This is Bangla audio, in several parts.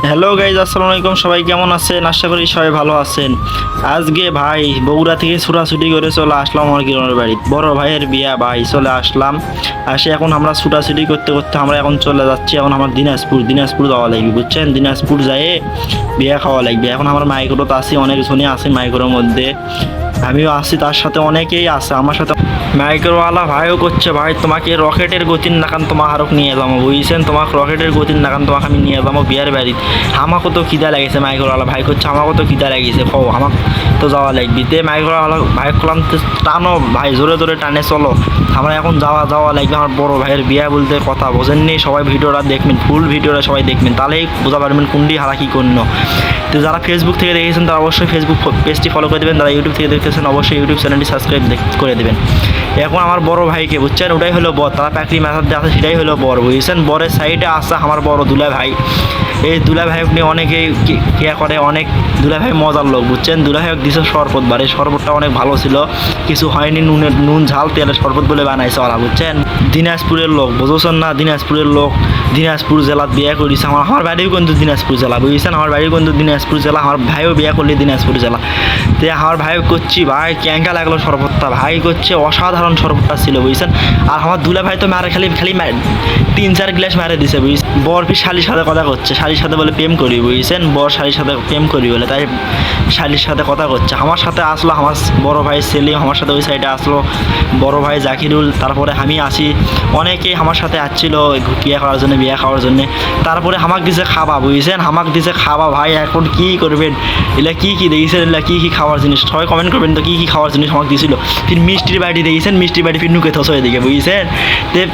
হ্যালো গাইজ, আসসালামু আলাইকুম। সবাই কেমন আছেন? আশা করি সবাই ভালো আছেন। আজকে ভাই বগুড়া থেকে ছুটাছুটি করে চলে আসলাম আমার গ্রামের বাড়ি। বড় ভাইয়ের বিয়া ভাই, চলে আসলাম। আসে এখন আমরা ছুটাছুটি করতে করতে আমরা এখন চলে যাচ্ছি। এখন আমার দিনাজপুর যাওয়া লাগবে, বুঝছেন? দিনাজপুর যেয়ে বিয়া খাওয়া লাগবে। এখন আমার মাইক্রোত আছি, অনেকজনই আছে মাইক্রোর মধ্যে, আমিও আছি, তার সাথে অনেকেই আছে আমার সাথে। মাইক্রোওয়ালা ভাইও করছে, ভাই তোমাকে রকেটের গতির নাকান তোমাকে নিয়ে যাবো, বুঝছেন? তোমাকে রকেটের গতির নাকান তোমাকে আমি নিয়ে যাবো বিয়ার বাড়ি। আমাকে তো খিদা লাগেছে, মাইক্রোওয়ালা ভাই করছে আমাকে তো খিদা লাগিয়েছে, কও আমাকে তো যাওয়া লাগবে। তে মাইক্রোওয়ালা ভাই করলাম, টানো ভাই, জোরে জোরে টানে চলো, আমরা এখন যাওয়া লাগবে। আমার বড় ভাইয়ের বিয়া বলতে কথা বোঝেননি, সবাই ভিডিওটা দেখবেন, ফুল ভিডিওটা সবাই দেখবেন, তাহলেই বোঝা পারবেন কোনটি হারা কী করল। তো যারা ফেসবুক থেকে দেখেছেন তারা অবশ্যই ফেসবুক পেজটি ফলো করে দেবেন, যারা ইউটিউব থেকে দেখতেছেন অবশ্যই ইউটিউব চ্যানেলটি সাবস্ক্রাইব করে দেবেন। এখন আমার বড় ভাইকে, বুঝছেন, ওটাই হলো বর, তারা প্যাকরি মাথার দিয়ে আছে, সেটাই হলো বর, বুঝছেন? বরের সাইডে আসা আমার বড় দুলা ভাই। এই দুলা ভাই নিয়ে অনেকেই কেয়া করে, অনেক দুলা ভাই মজার লোক, বুঝছেন? দুলা ভাই দিছে শরবত, বারে শরবতটা অনেক ভালো ছিল, কিছু হয়নি, নুন ঝাল তেলের শরবত বলে বানাইছে ওরা, বুঝছেন? দিনাজপুরের লোক, বুঝছেন না? দিনাজপুরের লোক, দিনাজপুর জেলাত বিয়ে করেছে। আমার বাড়িও কিন্তু দিনাজপুর জেলা, বুঝছেন? আমার বাড়িও কিন্তু দিনাজপুর জেলা, আমার ভাইও বিয়ে করলে দিনাজপুর জেলা। তো আমার ভাইও করছি, ভাই ক্যাঙ্কা লাগলো শরবতটা, ভাই করছে অসাধারণ শরবতটা ছিল, বুঝছেন? আর আমার দুলা ভাই তো মারে খালি 3-4 গ্লাস মারে দিছে, বুঝছেন? বর ফির শালির সাথে কথা করছে, শালির সাথে বলে প্রেম করি, বুঝছেন? বর শালির সাথে প্রেম করি বলে, তাই শালির সাথে কথা করছে। আমার সাথে আসলো আমার বড় ভাই সেলিম, আমার সাথে ওই সাইডে আসলো বড় ভাই জাকিরুল, তারপরে আমি আসি, অনেকেই আমার সাথে আসছিল বিয়ে করার জন্য, বিয়ে খাওয়ার জন্য। তারপরে আমাকে দিছে খাবা, বুঝছেন? আমাকে দিছে খাবা, ভাই এখন কি করবেন? এগুলা কি দেখেছেন? এগুলা কি খাওয়ার জিনিস? সবাই কমেন্ট করবেন তো, কি খাওয়ার জিনিস আমাকে দিয়েছিল। ফির মিষ্টির বাড়ি দেখেছেন, মিষ্টির বাড়ি ফির নুকে থসো এদিকে, বুঝছেন?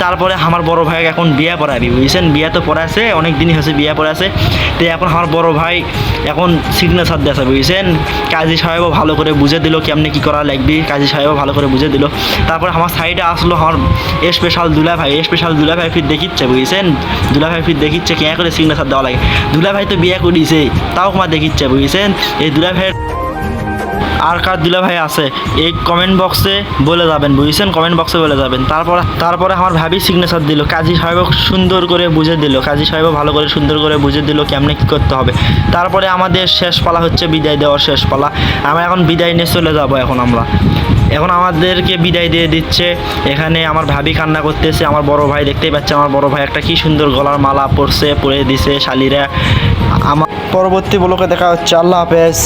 তারপরে আমার বড় ভাই এখন বিয়ে পড়াবি, বুঝছেন? বিয়ে তো পড়াছে, অনেক দিনই হয়েছে বিয়ে পড়াছে। তো এখন আমার বড় ভাই এখন সিগনেচার দিয়েছে, বুঝছেন? কাজী সাহেবও ভালো করে বুঝে দিল কেমনে কী করা লাগবে, কাজী সাহেবও ভালো করে বুঝে দিল। তারপর আমার সাইডে আসলো আমার স্পেশাল দুলা ভাই ফির দেখিচ্ছে, বুঝছেন? দুলা ভাই ফির দেখিচ্ছে কে করে সিগনেচার দেওয়া লাগে। দুলা ভাই তো বিয়ে করিছে, তাও আমার দেখিচ্ছে, বুঝছেন? এই দুলা ভাইয়ের আর কার দুলা ভাই আছে এই কমেন্ট বক্সে বলে যাবেন, বুঝছেন? কমেন্ট বক্সে বলে যাবেন। তারপরে আমার ভাবি সিগনেচার দিল, কাজী সাহেব সুন্দর করে বুঝে দিল, কাজী সাহেব ভালো করে সুন্দর করে বুঝে দিল কেমনে কী করতে হবে। তারপরে আমাদের শেষ পালা হচ্ছে বিদায় দেওয়ার শেষ পালা। আমরা এখন বিদায় নিয়ে চলে যাব। এখন আমাদেরকে বিদায় দিয়ে দিচ্ছে। এখানে আমার ভাবি কান্না করতেছে, আমার বড় ভাই দেখতেই পাচ্ছে, আমার বড় ভাই একটা কি সুন্দর গলার মালা পরে দিছে শালিরা। আমার পরবর্তী ব্লগে দেখা হচ্ছে। আল্লাহ হাফেজ।